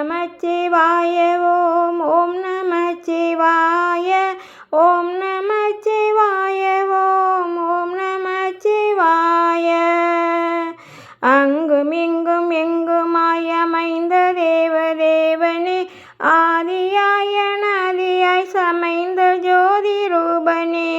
நமச்சிவாய ஓம் ஓம் நமச்சிவாய ஓம் நமச்சிவாய ஓம் ஓம் நமச்சிவாய. அங்கும் இங்கும் எங்குமாய் அமைந்த தேவதேவனே, ஆதியாய நதியாய் சமைந்த ஜோதி ரூபனே,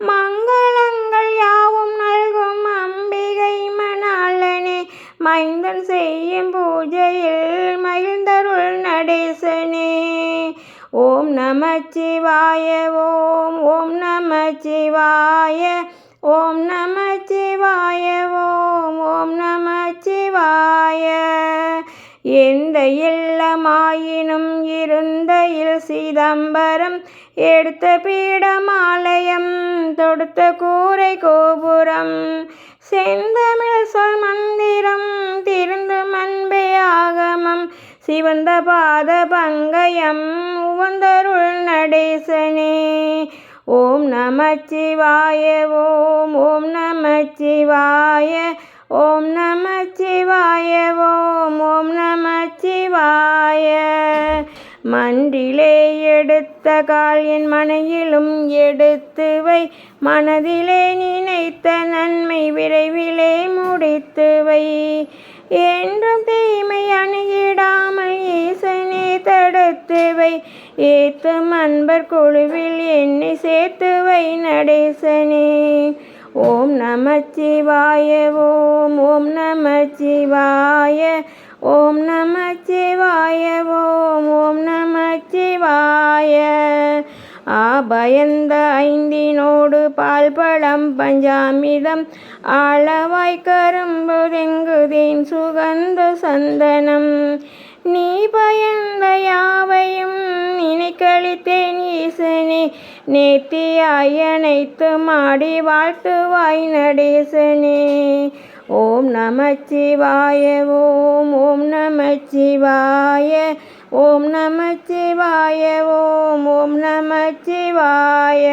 மங்களங்கள் யாவும் நல்கும் அம்பிகை மணாளனே, மைந்தன் செய்யும் பூஜையில் மகிழ்ந்தருள் நடேசனே. ஓம் நமச்சிவாய ஓம் ஓம் நமச்சிவாய ஓம் நமச்சிவாய ஓம் ஓம் நமச்சிவாய. எந்த இல்லமாயினும் இருந்த சிதம்பரம், எடுத்த பீடமாலயம் தொடுத்த கூரை கோபுரம், செந்தமிழ் சொல் மந்திரம் திருந்து மண்பே ஆகமம், சிவந்த பாத பங்கயம் உவந்தருள் நடேசனே. ஓம் நமச்சிவாய ஓம் ஓம் நமச்சிவாய ஓம் நமச்சிவாய ஓம் ஓம் நமச்சிவாய. மன்றிலே எடுத்த கால் என் மனையிலும் எடுத்து வை, மனதிலே நினைத்த நன்மை விரைவிலே முடித்து வை, என்றும் தீமை அணுகிடாமல் ஈசனே தடுத்து வை, ஏத்தும் அன்பர் குழுவில் என்னை சேர்த்து வை நடேசனே. ஓம் நமச்சிவாய ஓம் ஓம் நமச்சிவாய ஓம் நமச்சிவாய ஓம் ஓம் நமச்சிவாய. பயந்த ஐந்தினோடு பால் பழம் பஞ்சாமிதம், ஆளவாய் கரும்பு தெங்குதேன் சுகந்த சந்தனம், நீ பயந்த யாவையும் நினைக்களித்தேன் ஈசனே, நேர்த்தியாய் அனைத்து மாடி வாழ்த்துவாய் நடேசனே. ஓம் நமச்சிவாய ஓம் ஓம் நமச்சிவாய ஓம் நமச்சிவாய ஓம் ஓம் நமச்சிவாய.